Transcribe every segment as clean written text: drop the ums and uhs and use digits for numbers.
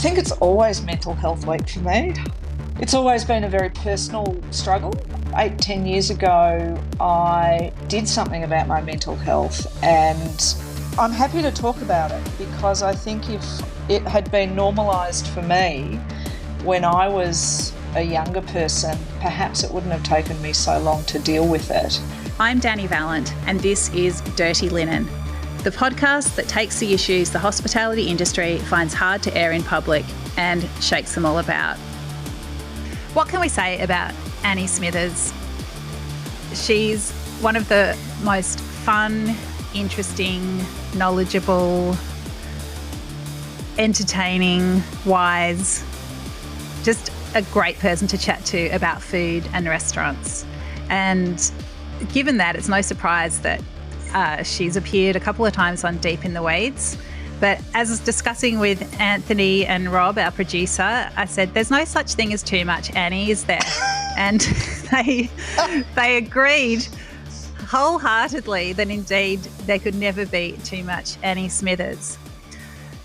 think it's always Mental Health Week for me. It's always been a very personal struggle. 8-10 years ago, I did something about my mental health, and I'm happy to talk about it because I think if it had been normalised for me when I was a younger person, perhaps it wouldn't have taken me so long to deal with it. I'm Dani Valent, and this is Dirty Linen, the podcast that takes the issues the hospitality industry finds hard to air in public and shakes them all about. What can we say about Annie Smithers? She's one of the most fun, interesting, knowledgeable, entertaining, wise, just a great person to chat to about food and restaurants. And given that, it's no surprise that she's appeared a couple of times on Deep in the Weeds. But as I was discussing with Anthony and Rob, our producer, I said, there's no such thing as too much Annie, is there? And they agreed wholeheartedly that indeed there could never be too much Annie Smithers.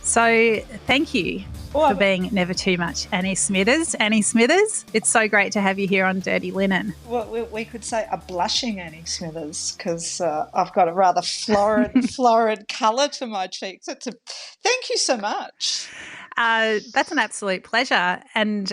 So thank you for being never too much Annie Smithers. Annie Smithers, it's so great to have you here on Dirty Linen. Well, we could say a blushing Annie Smithers because I've got a rather florid colour to my cheeks. Thank you so much. That's an absolute pleasure. And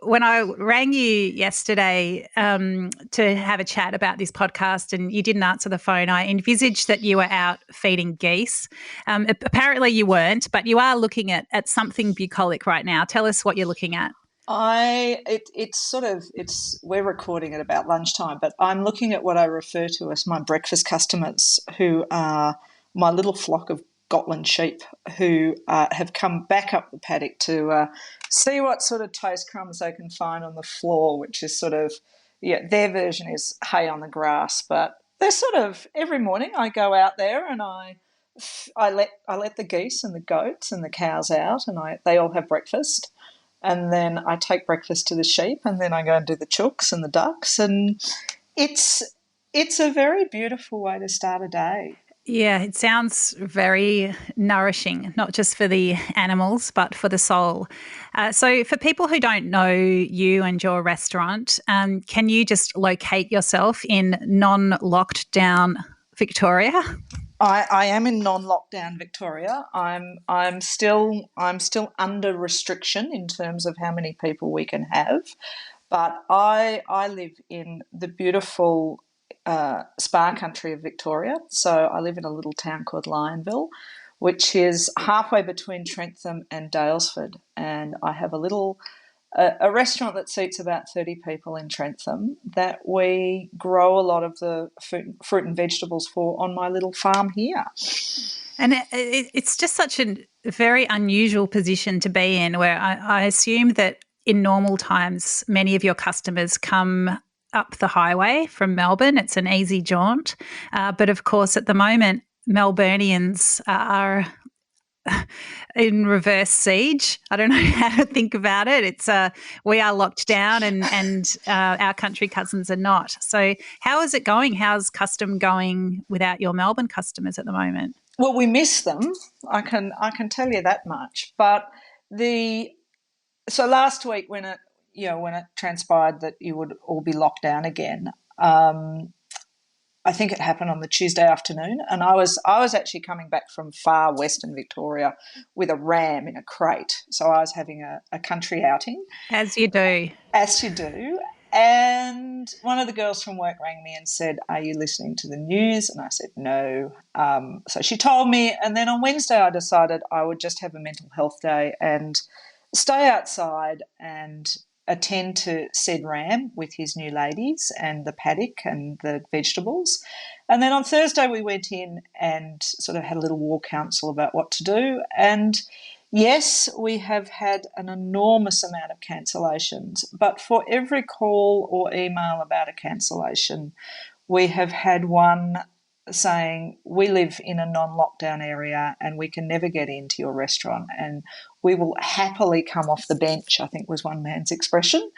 when I rang you yesterday to have a chat about this podcast and you didn't answer the phone, I envisaged that you were out feeding geese. Apparently you weren't, but you are looking at something bucolic right now. Tell us what you're looking at. We're recording at about lunchtime, but I'm looking at what I refer to as my breakfast customers, who are my little flock of Gotland sheep who have come back up the paddock to see what sort of toast crumbs they can find on the floor, which is their version is hay on the grass. But they're every morning I go out there and I let the geese and the goats and the cows out, and they all have breakfast, and then I take breakfast to the sheep, and then I go and do the chooks and the ducks, and it's a very beautiful way to start a day. Yeah, it sounds very nourishing, not just for the animals, but for the soul. So for people who don't know you and your restaurant, can you just locate yourself in non-locked down Victoria? I am in non-lockdown Victoria. I'm still under restriction in terms of how many people we can have, but I live in the beautiful spa country of Victoria. So I live in a little town called Lionville, which is halfway between Trentham and Daylesford, and I have a restaurant that seats about 30 people in Trentham that we grow a lot of the fruit and vegetables for on my little farm here. And it's just such a very unusual position to be in, where I assume that in normal times many of your customers come up the highway from Melbourne. It's an easy jaunt. But of course, at the moment, Melburnians are in reverse siege. I don't know how to think about it. It's we are locked down and our country cousins are not. So how is it going? How's custom going without your Melbourne customers at the moment? Well, we miss them. I can tell you that much. But so last week when it transpired that you would all be locked down again, I think it happened on the Tuesday afternoon, and I was actually coming back from far western Victoria with a ram in a crate. So I was having a country outing. As you do. As you do. And one of the girls from work rang me and said, "Are you listening to the news?" And I said, "No." So she told me, and then on Wednesday I decided I would just have a mental health day and stay outside and attend to said ram with his new ladies and the paddock and the vegetables. And then on Thursday we went in and sort of had a little war council about what to do. And yes, we have had an enormous amount of cancellations, but for every call or email about a cancellation, we have had one saying, "We live in a non-lockdown area and we can never get into your restaurant, and we will happily come off the bench," I think was one man's expression,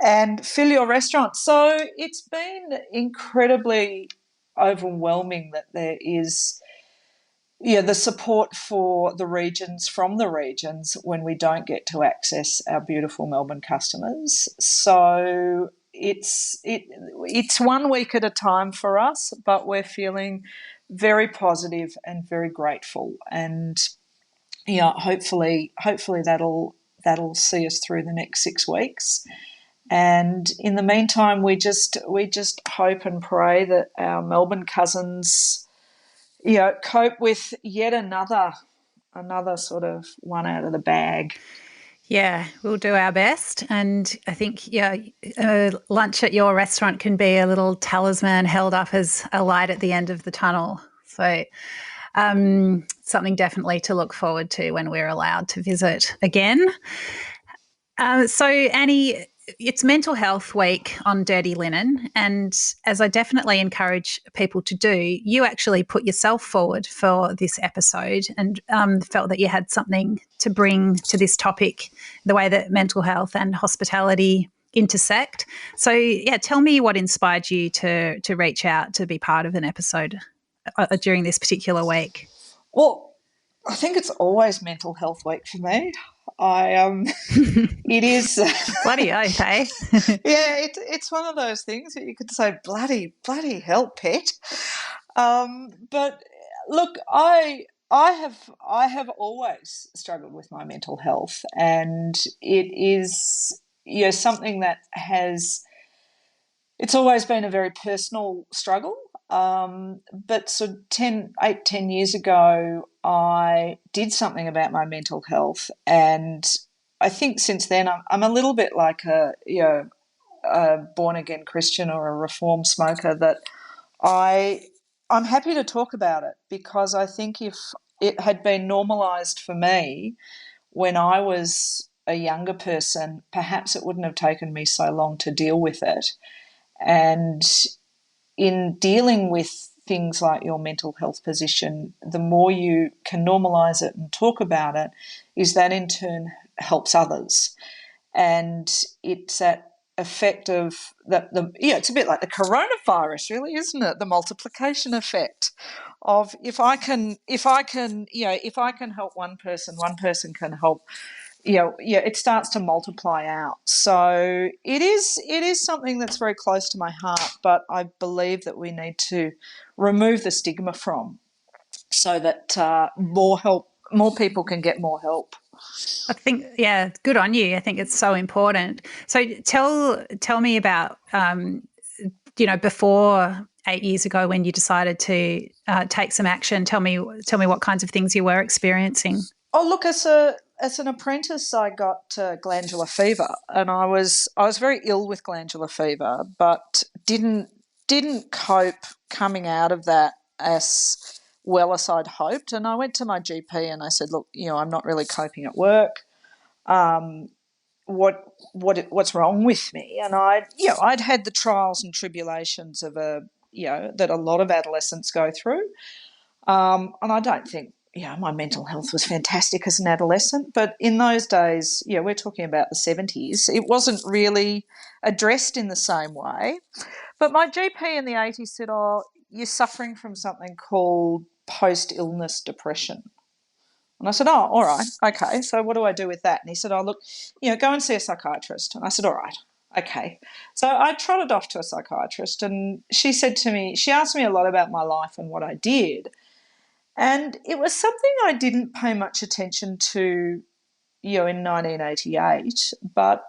"and fill your restaurant." So it's been incredibly overwhelming that there is yeah, the support for the regions from the regions when we don't get to access our beautiful Melbourne customers. So it's 1 week at a time for us, but we're feeling very positive and very grateful. And yeah, hopefully that'll see us through the next 6 weeks. And in the meantime, we just hope and pray that our Melbourne cousins, cope with yet another sort of one out of the bag. Yeah, we'll do our best. And I think, yeah, lunch at your restaurant can be a little talisman held up as a light at the end of the tunnel. So something definitely to look forward to when we're allowed to visit again. So, Annie, it's Mental Health Week on Dirty Linen. And as I definitely encourage people to do, you actually put yourself forward for this episode and felt that you had something to bring to this topic, the way that mental health and hospitality intersect. So, yeah, tell me what inspired you to reach out to be part of an episode during this particular week. Well, I think it's always Mental Health Week for me. It is Bloody oath, eh? yeah, it's one of those things that you could say bloody hell, pet. But look, I have always struggled with my mental health, and it is something that it's always been a very personal struggle. But so 10 years ago, I did something about my mental health, and I think since then I'm a little bit like a born again Christian or a reformed smoker, that I'm happy to talk about it, because I think if it had been normalised for me when I was a younger person, perhaps it wouldn't have taken me so long to deal with it. And in dealing with things like your mental health position, the more you can normalise it and talk about it, is that in turn helps others. And it's that effect of it's a bit like the coronavirus, really, isn't it? The multiplication effect of if I can help one person can help. It starts to multiply out. So it is something that's very close to my heart, but I believe that we need to remove the stigma from, so that more people can get more help. I think, yeah, good on you. I think it's so important. So tell me about, before 8 years ago when you decided to take some action. Tell me what kinds of things you were experiencing. Oh, look, as an apprentice, I got glandular fever, and I was very ill with glandular fever, but didn't cope coming out of that as well as I'd hoped. And I went to my GP and I said, look, I'm not really coping at work. What's wrong with me? And I'd had the trials and tribulations of that a lot of adolescents go through. And I don't think, my mental health was fantastic as an adolescent, but in those days, we're talking about the 70s, it wasn't really addressed in the same way. But my GP in the 80s said, oh, you're suffering from something called post-illness depression. And I said, oh, all right, okay, so what do I do with that? And he said, oh, look, go and see a psychiatrist. And I said, all right, okay. So I trotted off to a psychiatrist, and she asked me a lot about my life and what I did. And it was something I didn't pay much attention to, in 1988. But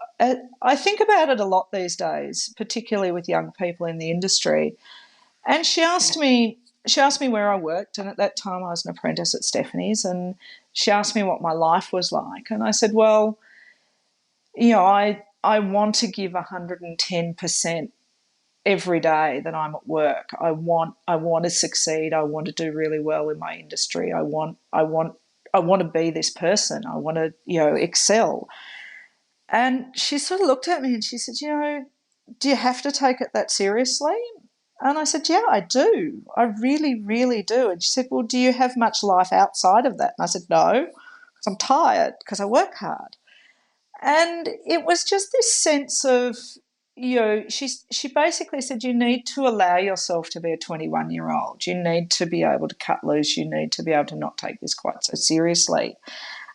I think about it a lot these days, particularly with young people in the industry. And she asked me where I worked, and at that time I was an apprentice at Stephanie's, and she asked me what my life was like. And I said, well, I want to give 110% every day that I'm at work. I want to succeed. I want to do really well in my industry. I want to be this person. I want to, excel. And she sort of looked at me and she said, do you have to take it that seriously? And I said, yeah, I do. I really, really do. And she said, well, do you have much life outside of that? And I said, no, because I'm tired, because I work hard. And it was just this sense of, she basically said you need to allow yourself to be a 21-year-old. You need to be able to cut loose. You need to be able to not take this quite so seriously.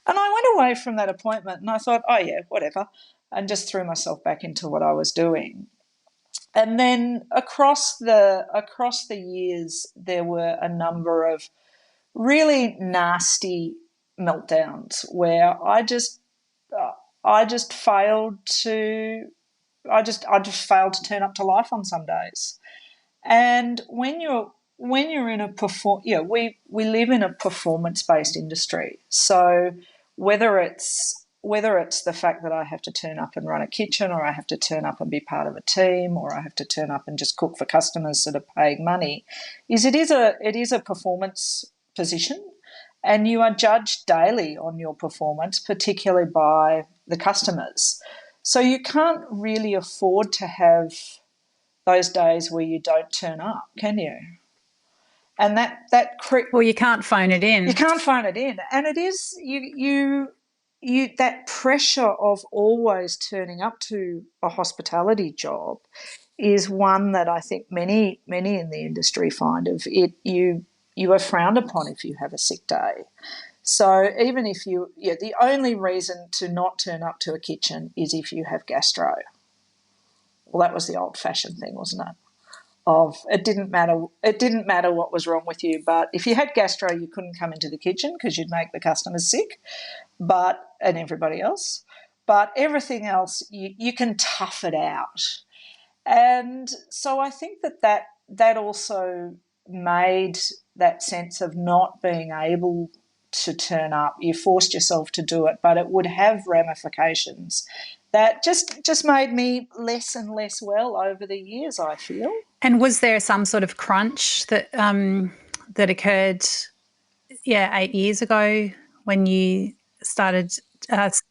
And I went away from that appointment and I thought, oh yeah, whatever, and just threw myself back into what I was doing. And then across the years, there were a number of really nasty meltdowns where I just failed to I just failed to turn up to life on some days. And when you're in a we live in a performance based industry. So whether it's the fact that I have to turn up and run a kitchen, or I have to turn up and be part of a team, or I have to turn up and just cook for customers that are paying money, it is a performance position, and you are judged daily on your performance, particularly by the customers. So you can't really afford to have those days where you don't turn up, can you? And well, you can't phone it in. You can't phone it in, and it is you that pressure of always turning up to a hospitality job is one that I think many in the industry find of it. You are frowned upon if you have a sick day. So even if the only reason to not turn up to a kitchen is if you have gastro. Well, that was the old-fashioned thing, wasn't it? It didn't matter what was wrong with you, but if you had gastro, you couldn't come into the kitchen because you'd make the customers sick, and everybody else. But everything else, you can tough it out. And so I think that also made that sense of not being able to turn up. You forced yourself to do it, but it would have ramifications that just made me less and less well over the years, I feel. And was there some sort of crunch that that occurred, 8 years ago when you started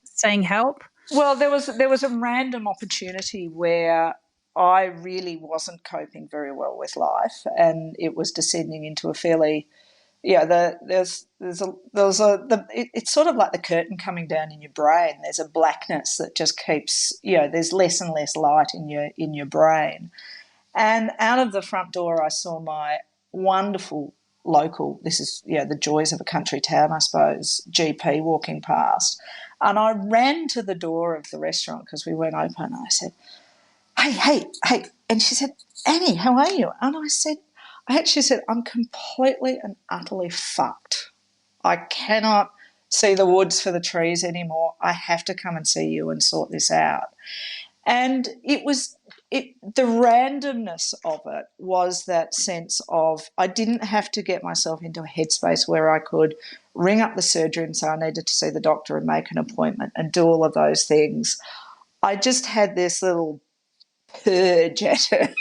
seeing help? Well, there was a random opportunity where I really wasn't coping very well with life, and it was descending into a fairly it's sort of like the curtain coming down in your brain. There's a blackness that just keeps, there's less and less light in your brain. And out of the front door, I saw my wonderful local, this is, the joys of a country town, I suppose, GP walking past. And I ran to the door of the restaurant because we weren't open. And I said, hey. And she said, Annie, how are you? And I actually said, I'm completely and utterly fucked. I cannot see the woods for the trees anymore. I have to come and see you and sort this out. And the randomness of it was that sense of I didn't have to get myself into a headspace where I could ring up the surgery and say I needed to see the doctor and make an appointment and do all of those things. I just had this little purge at her.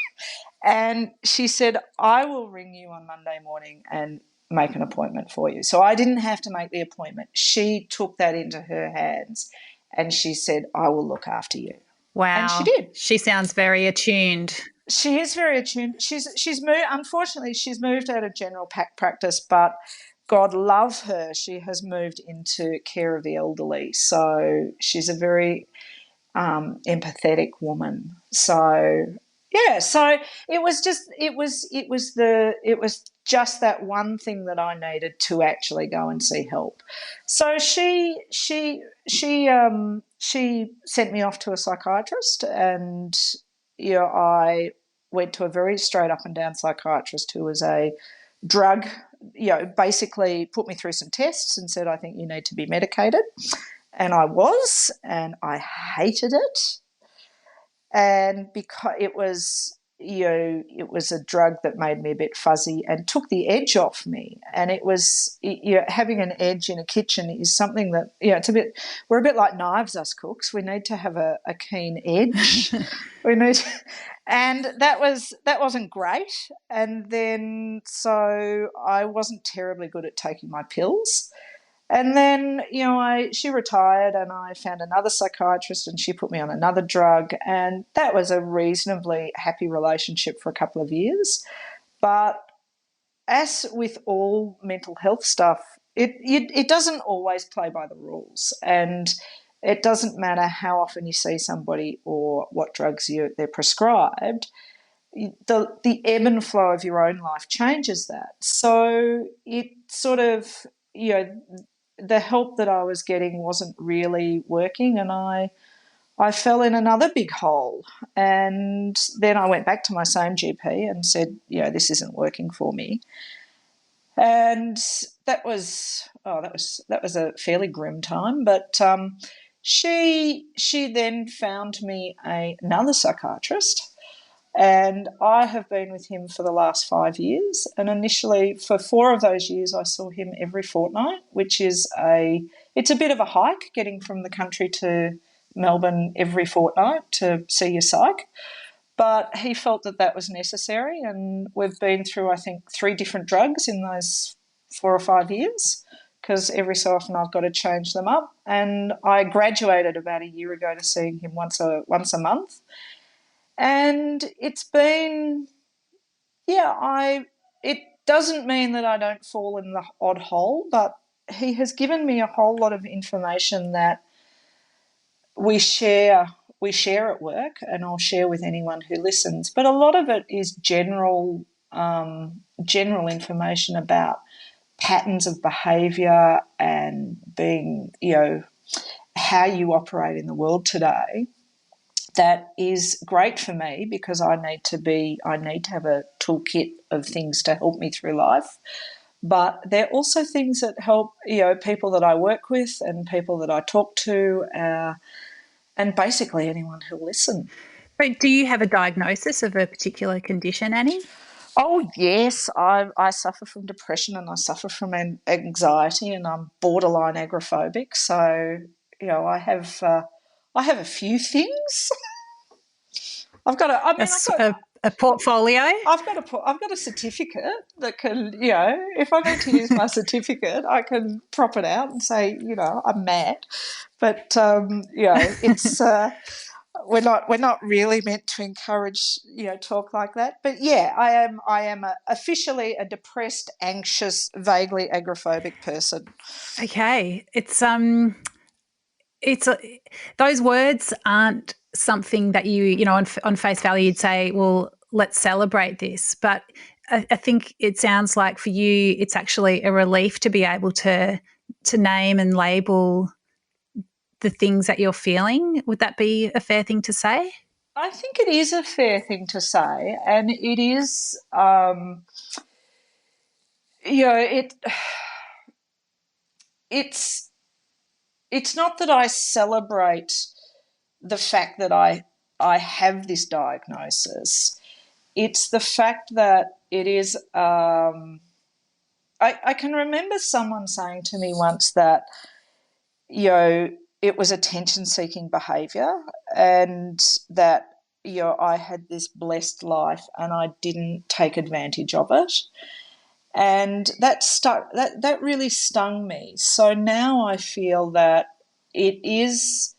And she said, I will ring you on Monday morning and make an appointment for you. So I didn't have to make the appointment. She took that into her hands and she said, I will look after you. Wow. And she did. She sounds very attuned. She is very attuned. She's moved, unfortunately, she's moved out of general practice, but God love her, she has moved into care of the elderly. So she's a very empathetic woman. So so it was just that one thing that I needed to actually go and see help. So she sent me off to a psychiatrist, and I went to a very straight up and down psychiatrist who was a drug, basically put me through some tests and said, I think you need to be medicated. And I was, and I hated it. And because it was a drug that made me a bit fuzzy and took the edge off me. And it was, having an edge in a kitchen is something that, we're a bit like knives, us cooks. We need to have a keen edge. And that wasn't great. And then, so I wasn't terribly good at taking my pills. And then, she retired and I found another psychiatrist and she put me on another drug, and that was a reasonably happy relationship for a couple of years. But as with all mental health stuff, it doesn't always play by the rules. And it doesn't matter how often you see somebody or what drugs they're prescribed. The ebb and flow of your own life changes that. So it sort of, the help that I was getting wasn't really working, and I fell in another big hole. And then I went back to my same GP and said, this isn't working for me. And that was a fairly grim time. But she then found me another psychiatrist, and I have been with him for the last 5 years. And initially, for 4 of those years, I saw him every fortnight, which is it's a bit of a hike getting from the country to Melbourne every fortnight to see your psych. But he felt that was necessary, and we've been through, I think, 3 different drugs in those 4 or 5 years, because every so often I've got to change them up. And I graduated about a year ago to seeing him once a month. And it's been, it doesn't mean that I don't fall in the odd hole, but he has given me a whole lot of information that we share at work, and I'll share with anyone who listens. But a lot of it is general information about patterns of behaviour and being, how you operate in the world today. That is great for me, because I need to have a toolkit of things to help me through life. But they're also things that help, people that I work with and people that I talk to, and basically anyone who'll listen. But do you have a diagnosis of a particular condition, Annie? Oh, yes. I suffer from depression, and I suffer from anxiety, and I'm borderline agoraphobic. So, I have a few things. I've got a portfolio. I've got a certificate that can, if I need to use my certificate, I can prop it out and say, I'm mad. But it's we're not really meant to encourage talk like that. But yeah, I am officially a depressed, anxious, vaguely agoraphobic person. Okay, those words aren't something that on face value you'd say, well, let's celebrate this. But I think it sounds like for you it's actually a relief to be able to name and label the things that you're feeling. Would that be a fair thing to say? I think it is a fair thing to say, and it is, it's not that I celebrate the fact that I have this diagnosis. It's the fact that it is. I can remember someone saying to me once that, it was attention-seeking behaviour, and that, I had this blessed life and I didn't take advantage of it. And that really stung me. So now I feel that it is,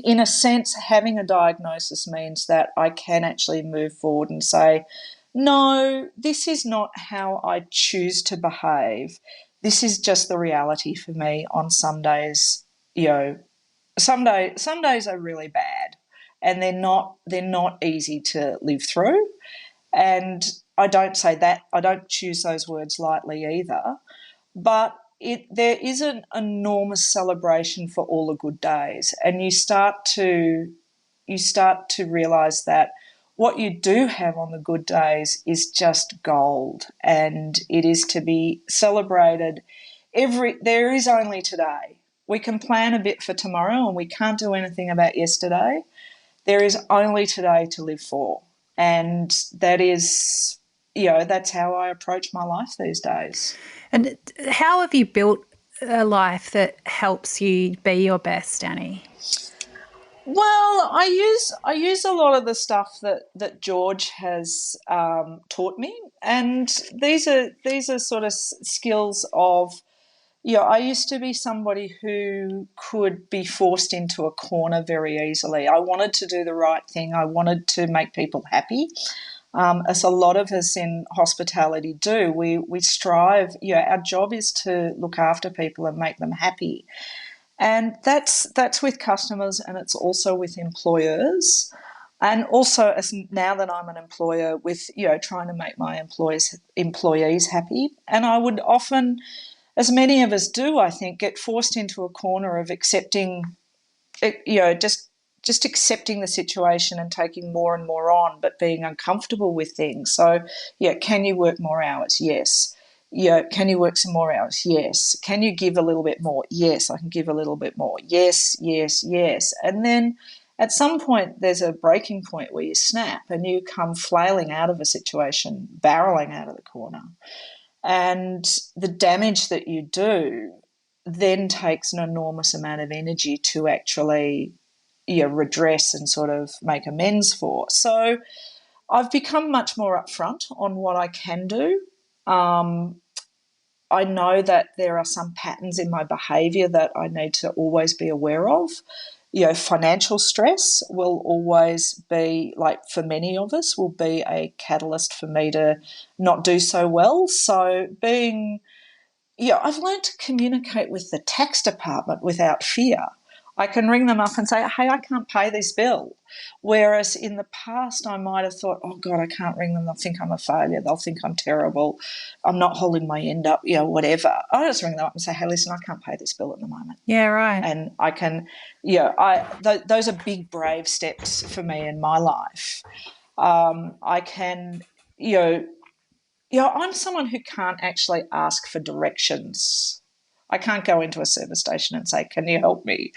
in a sense, having a diagnosis means that I can actually move forward and say, no, this is not how I choose to behave. This is just the reality for me on some days. Some days are really bad, and they're not easy to live through. And I don't say that, I don't choose those words lightly either. But there is an enormous celebration for all the good days, and you start to realise that what you do have on the good days is just gold, and it is to be celebrated. There is only today. We can plan a bit for tomorrow, and we can't do anything about yesterday. There is only today to live for, and that is, that's how I approach my life these days. And how have you built a life that helps you be your best, Dani? Well, I use a lot of the stuff that George has taught me, and these are sort of skills of, I used to be somebody who could be forced into a corner very easily. I wanted to do the right thing. I wanted to make people happy. as a lot of us in hospitality do. We strive, our job is to look after people and make them happy. And that's with customers, and it's also with employers. And also, as now that I'm an employer, with trying to make my employees happy. And I would often, as many of us do, I think, get forced into a corner of accepting, just accepting the situation and taking more and more on, but being uncomfortable with things. So, can you work more hours? Yes. Can you work some more hours? Yes. Can you give a little bit more? Yes, I can give a little bit more. Yes, yes, yes. And then at some point there's a breaking point where you snap and you come flailing out of a situation, barreling out of the corner. And the damage that you do then takes an enormous amount of energy to actually redress and sort of make amends for. So I've become much more upfront on what I can do. I know that there are some patterns in my behaviour that I need to always be aware of. Financial stress will always be, like for many of us, will be a catalyst for me to not do so well. So I've learned to communicate with the tax department without fear. I can ring them up and say, hey, I can't pay this bill. Whereas in the past I might have thought, oh, God, I can't ring them. They'll think I'm a failure. They'll think I'm terrible. I'm not holding my end up, whatever. I just ring them up and say, hey, listen, I can't pay this bill at the moment. Yeah, right. And I can, those are big, brave steps for me in my life. I can, I'm someone who can't actually ask for directions. I can't go into a service station and say, can you help me?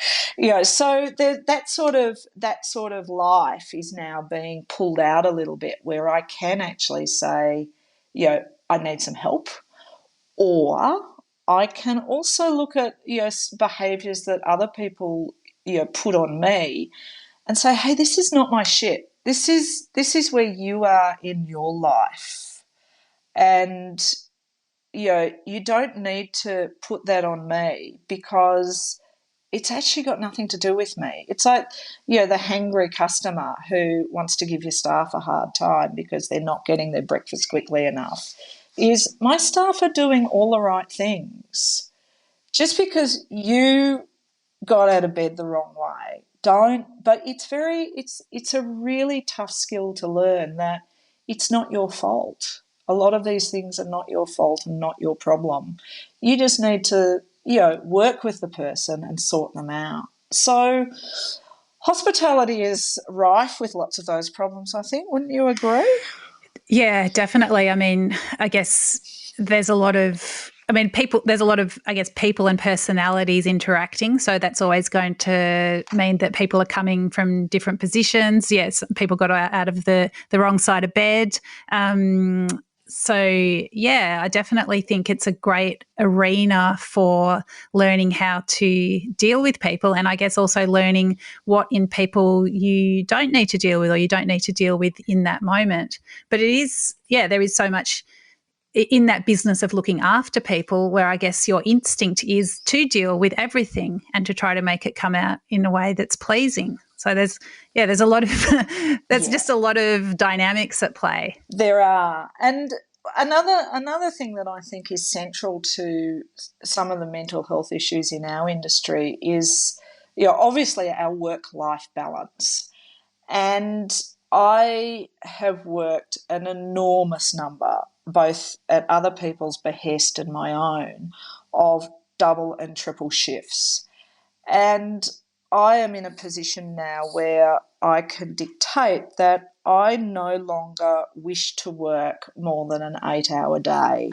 So that sort of life is now being pulled out a little bit, where I can actually say, I need some help. Or I can also look at, behaviours that other people, put on me and say, hey, this is not my shit. This is where you are in your life. And you don't need to put that on me, because it's actually got nothing to do with me. It's like, the hangry customer who wants to give your staff a hard time because they're not getting their breakfast quickly enough. Is my staff are doing all the right things. Just because you got out of bed the wrong way, but it's a really tough skill to learn, that it's not your fault. A lot of these things are not your fault and not your problem. You just need to, work with the person and sort them out. So hospitality is rife with lots of those problems, I think. Wouldn't you agree? Yeah, definitely. I mean, I guess there's a lot of people and personalities interacting. So that's always going to mean that people are coming from different positions. Yes, people got out of the wrong side of bed. I definitely think it's a great arena for learning how to deal with people, and I guess also learning what in people you don't need to deal with, or you don't need to deal with in that moment. But there is so much in that business of looking after people, where I guess your instinct is to deal with everything and to try to make it come out in a way that's pleasing. So there's a lot of just a lot of dynamics at play. There are. And another thing that I think is central to some of the mental health issues in our industry is, obviously our work-life balance. And I have worked an enormous number, both at other people's behest and my own, of double and triple shifts. And I am in a position now where I can dictate that I no longer wish to work more than an 8-hour day.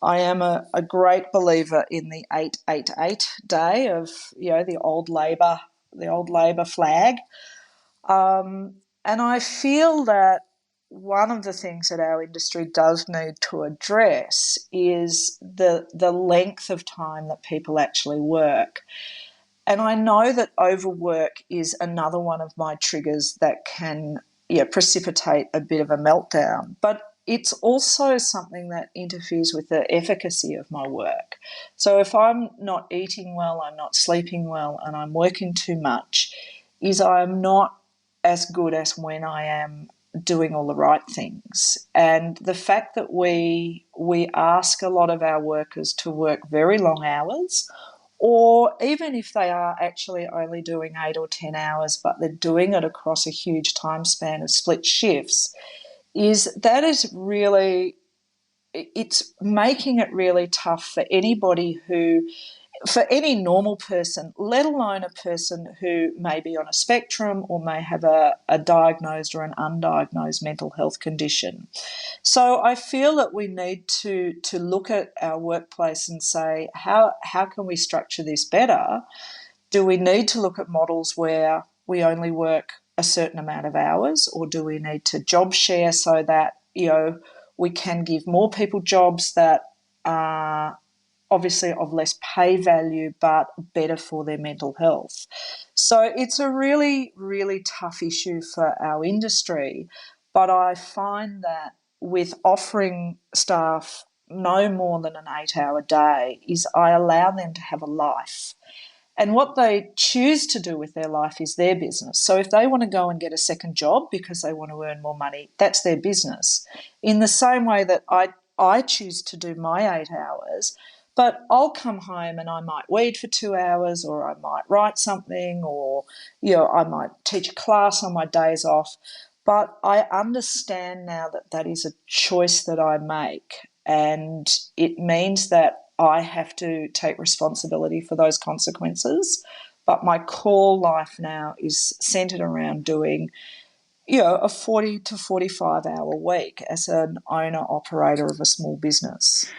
I am a great believer in the 8-8-8 day of, the old Labor flag. And I feel that one of the things that our industry does need to address is the length of time that people actually work. And I know that overwork is another one of my triggers that can precipitate a bit of a meltdown. But it's also something that interferes with the efficacy of my work. So if I'm not eating well, I'm not sleeping well, and I'm working too much, I'm not as good as when I am doing all the right things. And the fact that we ask a lot of our workers to work very long hours, or even if they are actually only doing 8 or 10 hours, but they're doing it across a huge time span of split shifts, is really, it's making it really tough for anybody for any normal person, let alone a person who may be on a spectrum or may have a diagnosed or an undiagnosed mental health condition. So I feel that we need to look at our workplace and say, how can we structure this better? Do we need to look at models where we only work a certain amount of hours, or do we need to job share so that, we can give more people jobs that are obviously of less pay value but better for their mental health? So it's a really, really tough issue for our industry, but I find that with offering staff no more than an 8-hour day is I allow them to have a life. And what they choose to do with their life is their business. So if they want to go and get a second job because they want to earn more money, that's their business. In the same way that I choose to do my 8 hours, but I'll come home and I might weed for 2 hours, or I might write something, or, I might teach a class on my days off. But I understand now that that is a choice that I make, and it means that I have to take responsibility for those consequences. But my core life now is centred around doing, a 40 to 45 hour week as an owner operator of a small business.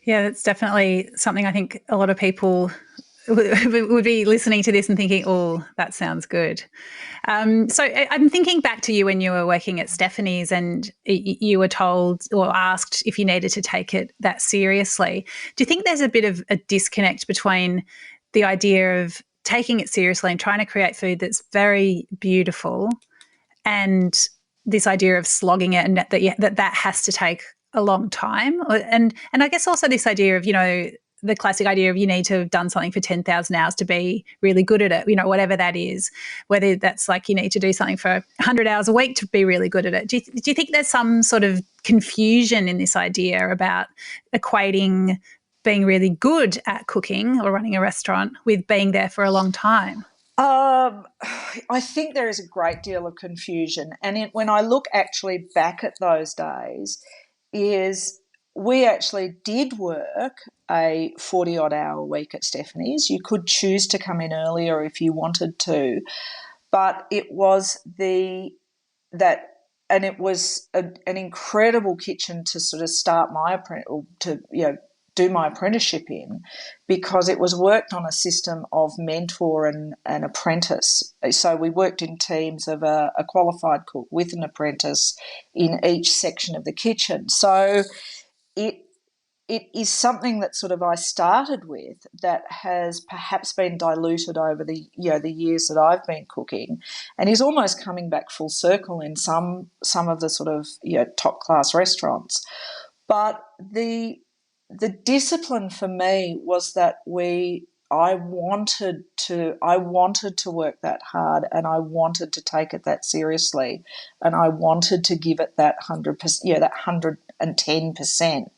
Yeah, that's definitely something I think a lot of people would be listening to this and thinking, oh, that sounds good. So I'm thinking back to you when you were working at Stephanie's and you were told or asked if you needed to take it that seriously. Do you think there's a bit of a disconnect between the idea of taking it seriously and trying to create food that's very beautiful and this idea of slogging it, and that has to take a long time? And I guess also this idea of, the classic idea of you need to have done something for 10,000 hours to be really good at it, whatever that is, whether that's like you need to do something for 100 hours a week to be really good at it. Do you think there's some sort of confusion in this idea about equating being really good at cooking or running a restaurant with being there for a long time? I think there is a great deal of confusion. And when I look actually back at those days, we actually did work a 40-odd hour week at Stephanie's. You could choose to come in earlier if you wanted to, but it was an incredible kitchen to sort of start do my apprenticeship in, because it was worked on a system of mentor and apprentice. So we worked in teams of a qualified cook with an apprentice in each section of the kitchen. So it is something that sort of I started with that has perhaps been diluted over the years that I've been cooking, and is almost coming back full circle in some of the sort of top class restaurants. But the discipline for me was that I wanted to work that hard, and I wanted to take it that seriously, and I wanted to give it that 100%, that 110%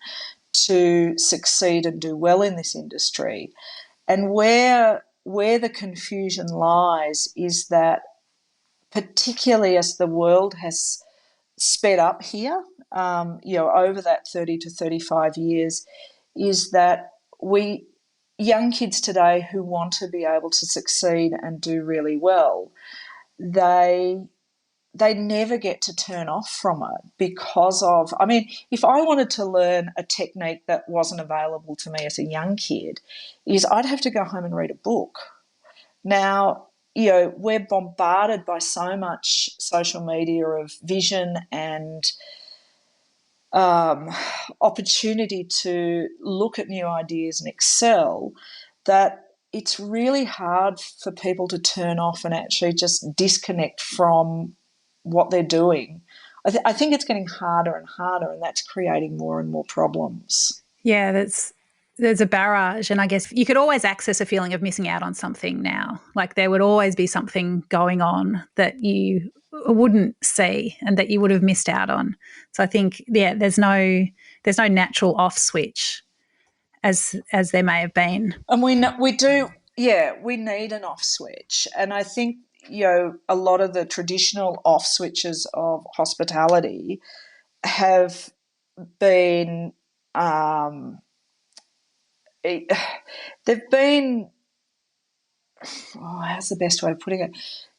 to succeed and do well in this industry. And where the confusion lies is that, particularly as the world has sped up here, over that 30 to 35 years, is that young kids today who want to be able to succeed and do really well, they never get to turn off from it because of, if I wanted to learn a technique that wasn't available to me as a young kid, I'd have to go home and read a book. Now, we're bombarded by so much social media of vision and opportunity to look at new ideas and excel, that it's really hard for people to turn off and actually just disconnect from what they're doing. I think it's getting harder and harder, and that's creating more and more problems. Yeah, that's there's a barrage, and I guess you could always access a feeling of missing out on something now. Like there would always be something going on that you wouldn't see and that you would have missed out on. So I think, yeah, there's no natural off switch as there may have been. And we do, yeah, we need an off switch. And I think, a lot of the traditional off switches of hospitality have been, they've been, how's the best way of putting it?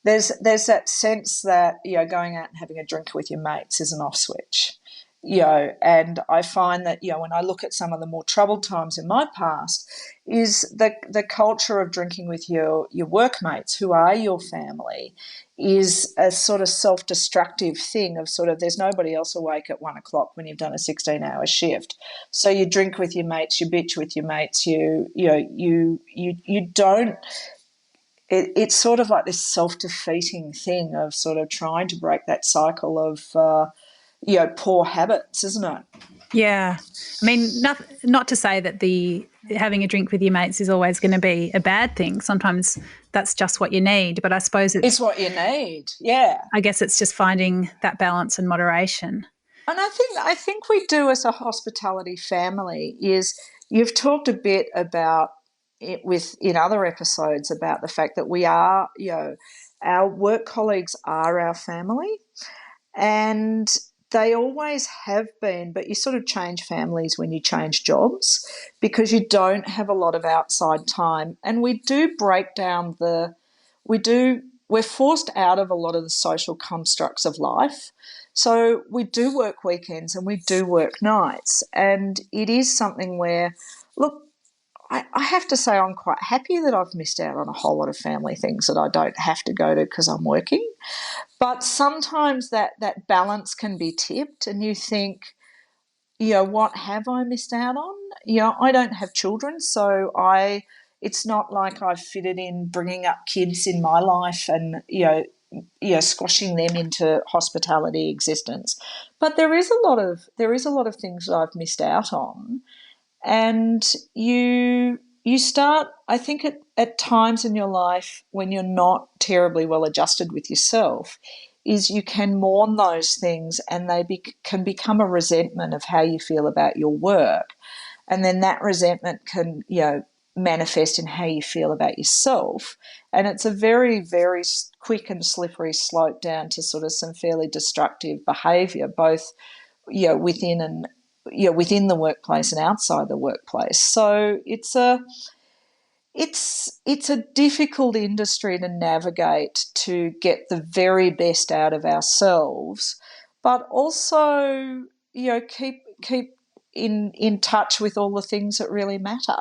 There's that sense that, going out and having a drink with your mates is an off switch. And I find that, when I look at some of the more troubled times in my past, is the culture of drinking with your workmates, who are your family, is a sort of self-destructive thing of sort of there's nobody else awake at 1 o'clock when you've done a 16-hour shift. So you drink with your mates, you bitch with your mates, you don't. It's sort of like this self-defeating thing of sort of trying to break that cycle of poor habits, isn't it? Yeah. I mean, not to say that having a drink with your mates is always going to be a bad thing. Sometimes that's just what you need, but I suppose it's what you need. Yeah. I guess it's just finding that balance and moderation. And I think we do as a hospitality family is you've talked a bit about it in other episodes about the fact that we are, our work colleagues are our family, and they always have been, but you sort of change families when you change jobs because you don't have a lot of outside time. And we do break down we're forced out of a lot of the social constructs of life. So we do work weekends and we do work nights. And it is something where, look, I have to say I'm quite happy that I've missed out on a whole lot of family things that I don't have to go to because I'm working. But sometimes that balance can be tipped and you think, what have I missed out on? I don't have children, so it's not like I've fitted in bringing up kids in my life and, squashing them into hospitality existence. But there is a lot of things that I've missed out on. And you start, I think, at times in your life when you're not terribly well adjusted with yourself, is you can mourn those things and they can become a resentment of how you feel about your work. And then that resentment can, manifest in how you feel about yourself. And it's a very, very quick and slippery slope down to sort of some fairly destructive behaviour, both, within the workplace and outside the workplace. So it's a difficult industry to navigate to get the very best out of ourselves, but also, keep in touch with all the things that really matter.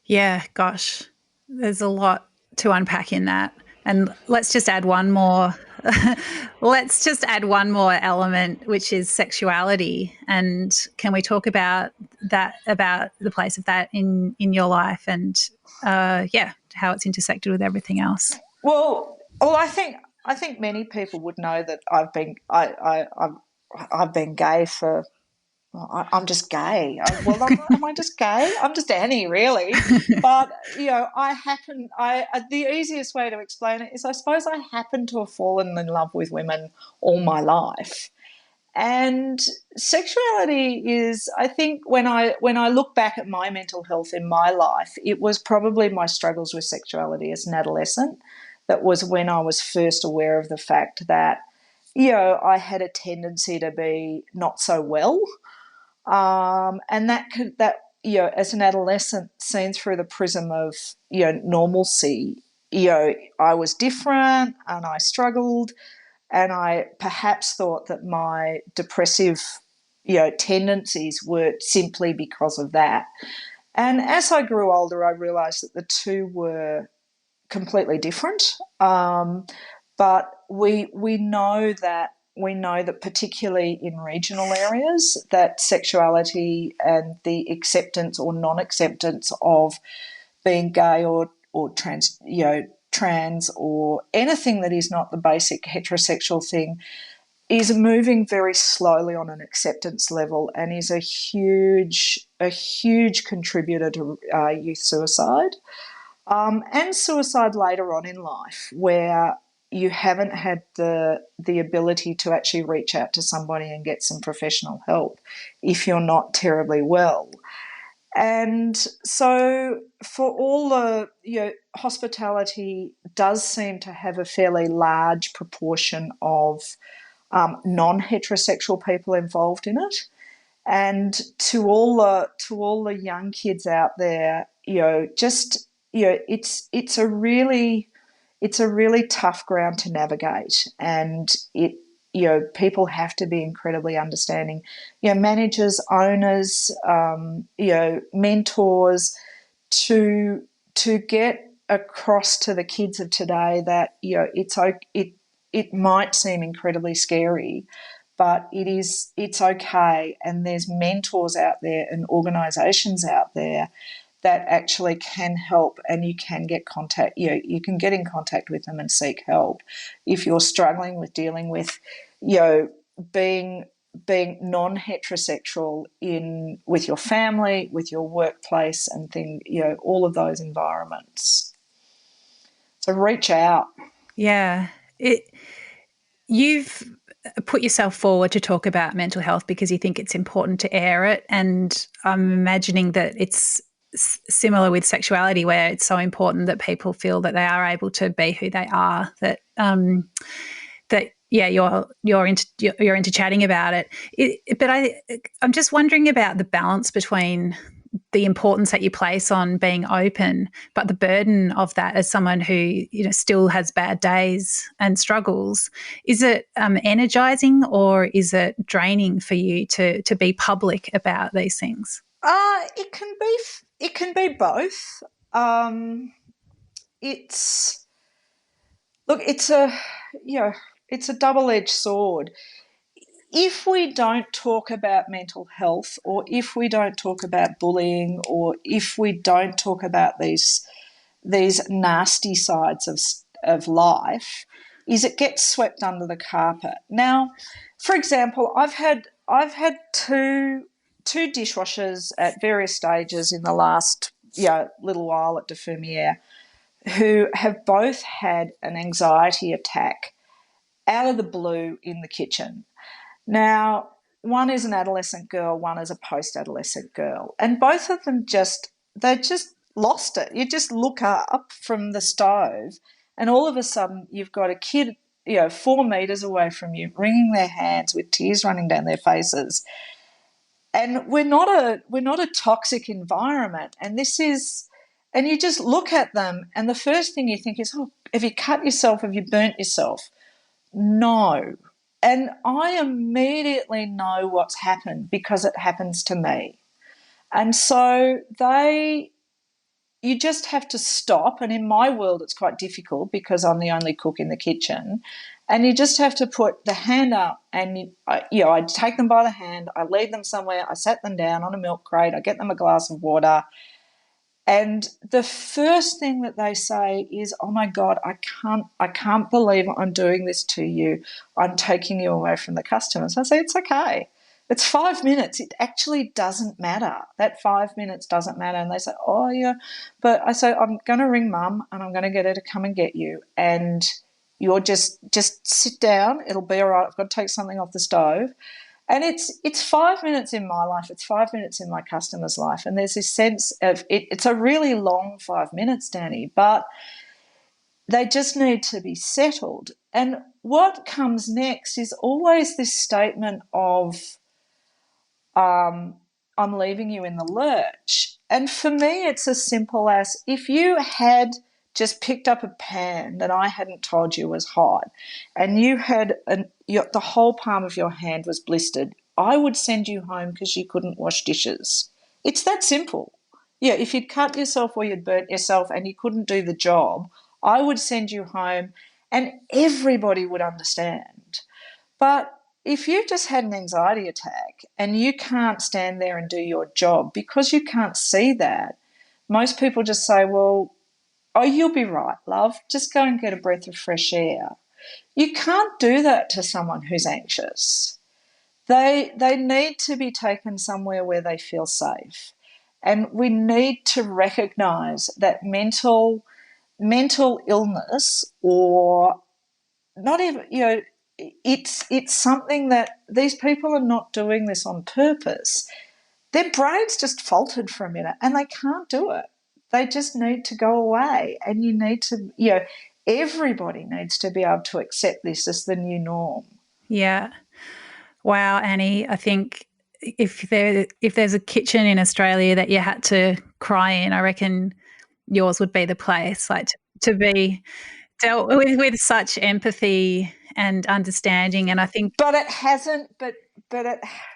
Yeah, gosh, there's a lot to unpack in that. And let's just add one more element, which is sexuality. And can we talk about the place of that in your life and how it's intersected with everything else? Well, I think many people would know that I've been gay for. I'm just gay. Am I just gay? I'm just Annie, really. But, the easiest way to explain it is I suppose I happen to have fallen in love with women all my life. And sexuality is, I think, when I look back at my mental health in my life, it was probably my struggles with sexuality as an adolescent. That was when I was first aware of the fact that, I had a tendency to be not so well. And that as an adolescent, seen through the prism of, normalcy, I was different and I struggled and I perhaps thought that my depressive, tendencies were simply because of that. And as I grew older, I realised that the two were completely different. But we know that particularly in regional areas, that sexuality and the acceptance or non-acceptance of being gay or trans or anything that is not the basic heterosexual thing is moving very slowly on an acceptance level and is a huge contributor to youth suicide and suicide later on in life, where you haven't had the ability to actually reach out to somebody and get some professional help if you're not terribly well. And so for all the, hospitality does seem to have a fairly large proportion of non-heterosexual people involved in it. And to all the young kids out there, it's a really tough ground to navigate, and people have to be incredibly understanding. Managers, owners, mentors, to get across to the kids of today that it might seem incredibly scary, but it's okay, and there's mentors out there and organisations out there that actually can help, and you can get contact. You can get in contact with them and seek help if you're struggling with dealing with, being non-heterosexual with your family, with your workplace, and all of those environments. So reach out. Yeah, you've put yourself forward to talk about mental health because you think it's important to air it, and I'm imagining that it's similar with sexuality, where it's so important that people feel that they are able to be who they are. You're into chatting about it. But I'm just wondering about the balance between the importance that you place on being open, but the burden of that as someone who still has bad days and struggles. Is it energizing, or is it draining for you to be public about these things? It can be both. It's a double-edged sword. If we don't talk about mental health, or if we don't talk about bullying, or if we don't talk about these nasty sides of life, it gets swept under the carpet. Now, for example, I've had two dishwashers at various stages in the last little while at Fermier who have both had an anxiety attack out of the blue in the kitchen. Now, one is an adolescent girl, one is a post-adolescent girl, and both of them they just lost it. You just look up from the stove and all of a sudden you've got a kid 4 metres away from you, wringing their hands with tears running down their faces. And we're not a toxic environment, and you just look at them, and the first thing you think is, oh, have you cut yourself? Have you burnt yourself? No. And I immediately know what's happened because it happens to me. And so you just have to stop. And in my world, it's quite difficult because I'm the only cook in the kitchen. And you just have to put the hand up, and I take them by the hand, I lead them somewhere, I set them down on a milk crate, I get them a glass of water, and the first thing that they say is, "Oh my God, I can't believe I'm doing this to you. I'm taking you away from the customers." I say, "It's okay. It's 5 minutes. It actually doesn't matter. That 5 minutes doesn't matter." And they say, "Oh yeah," but I say, "I'm going to ring Mum and I'm going to get her to come and get you, and you're just sit down. It'll be all right. I've got to take something off the stove." And it's 5 minutes in my life. It's 5 minutes in my customer's life. And there's this sense of it's a really long 5 minutes, Dani, but they just need to be settled. And what comes next is always this statement of, I'm leaving you in the lurch. And for me, it's as simple as, if you had just picked up a pan that I hadn't told you was hot, and you had the whole palm of your hand was blistered, I would send you home because you couldn't wash dishes. It's that simple. Yeah, if you'd cut yourself or you'd burnt yourself and you couldn't do the job, I would send you home and everybody would understand. But if you've just had an anxiety attack and you can't stand there and do your job because you can't see that, most people just say, well, oh, you'll be right, love. Just go and get a breath of fresh air. You can't do that to someone who's anxious. They need to be taken somewhere where they feel safe. And we need to recognise that mental illness, or not even, it's something that these people are not doing this on purpose. Their brains just faltered for a minute and they can't do it. They just need to go away. And you need to, everybody needs to be able to accept this as the new norm. Yeah. Wow, Annie, I think if there's a kitchen in Australia that you had to cry in, I reckon yours would be the place, like to be dealt with such empathy and understanding. And I think, but it hasn't. But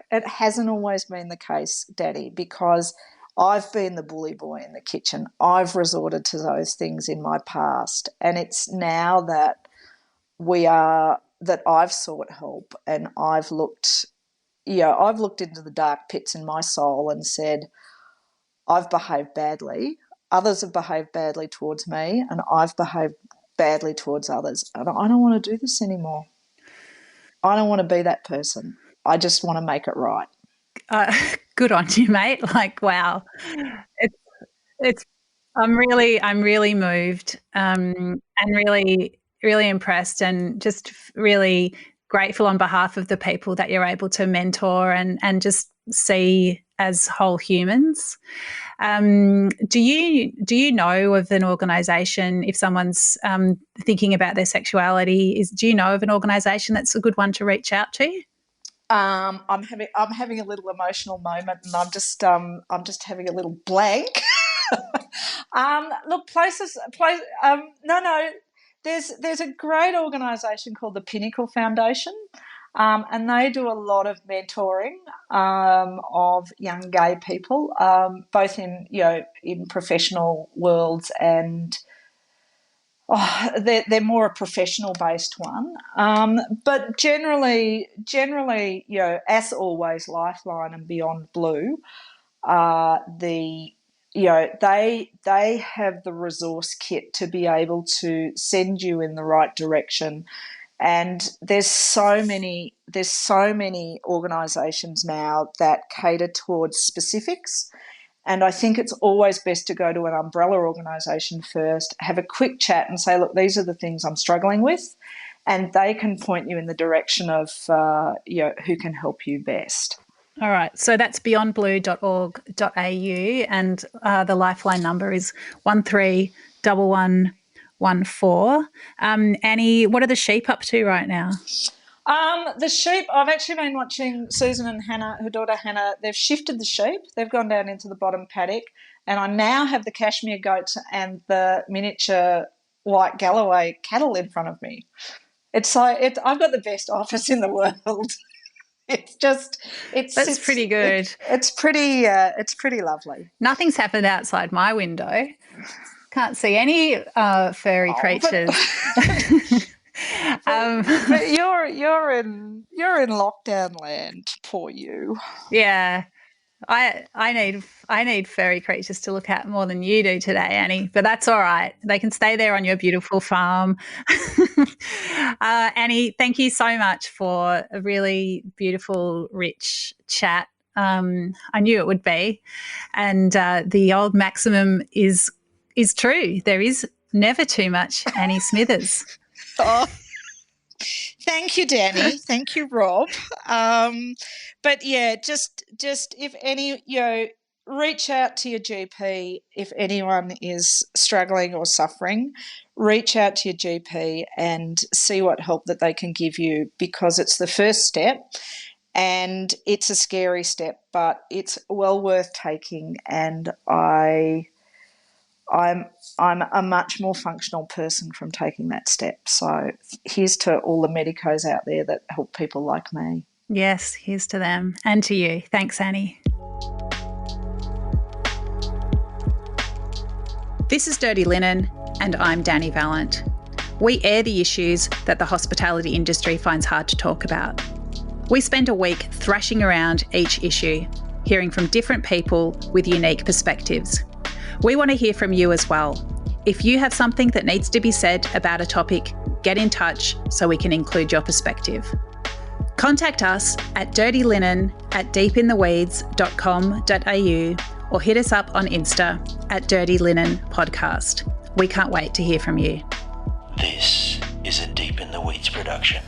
it hasn't always been the case, Daddy, because I've been the bully boy in the kitchen. I've resorted to those things in my past, and it's now that I've sought help, and I've looked into the dark pits in my soul and said, I've behaved badly. Others have behaved badly towards me, and I've behaved badly towards others. And I don't want to do this anymore. I don't want to be that person. I just want to make it right. Good on you, mate. Like, wow. I'm really moved, and really, really impressed, and just really grateful on behalf of the people that you're able to mentor and just see as whole humans. Do you know of an organisation, if someone's thinking about their sexuality, do you know of an organisation that's a good one to reach out to? I'm having a little emotional moment, and I'm just having a little blank. Look, there's a great organisation called the Pinnacle Foundation, and they do a lot of mentoring of young gay people, both in professional worlds, and they're more a professional based one. But generally, as always, Lifeline and Beyond Blue, they have the resource kit to be able to send you in the right direction. And there's so many organisations now that cater towards specifics. And I think it's always best to go to an umbrella organisation first, have a quick chat and say, look, these are the things I'm struggling with. And they can point you in the direction of who can help you best. All right. So that's beyondblue.org.au, and the Lifeline number is 131114. Annie, what are the sheep up to right now? The sheep, I've actually been watching Susan and Hannah, her daughter Hannah. They've shifted the sheep. They've gone down into the bottom paddock, and I now have the cashmere goats and the miniature white Galloway cattle in front of me. I've got the best office in the world. That's pretty good. It's pretty lovely. Nothing's happened outside my window. Can't see any furry creatures. But you're in lockdown land, poor you. Yeah, I need furry creatures to look at more than you do today, Annie. But that's all right. They can stay there on your beautiful farm. Annie, thank you so much for a really beautiful, rich chat. I knew it would be, and the old maximum is true. There is never too much Annie Smithers. Oh, thank you, Dani. Thank you, Rob. But yeah, just if any, reach out to your GP if anyone is struggling or suffering. Reach out to your GP and see what help that they can give you, because it's the first step, and it's a scary step, but it's well worth taking. And I'm a much more functional person from taking that step. So here's to all the medicos out there that help people like me. Yes, here's to them, and to you. Thanks, Annie. This is Dirty Linen, and I'm Dani Valent. We air the issues that the hospitality industry finds hard to talk about. We spend a week thrashing around each issue, hearing from different people with unique perspectives. We want to hear from you as well. If you have something that needs to be said about a topic, get in touch so we can include your perspective. Contact us at dirtylinen@deepintheweeds.com.au or hit us up on Insta at Dirty Linen Podcast. We can't wait to hear from you. This is a Deep in the Weeds production.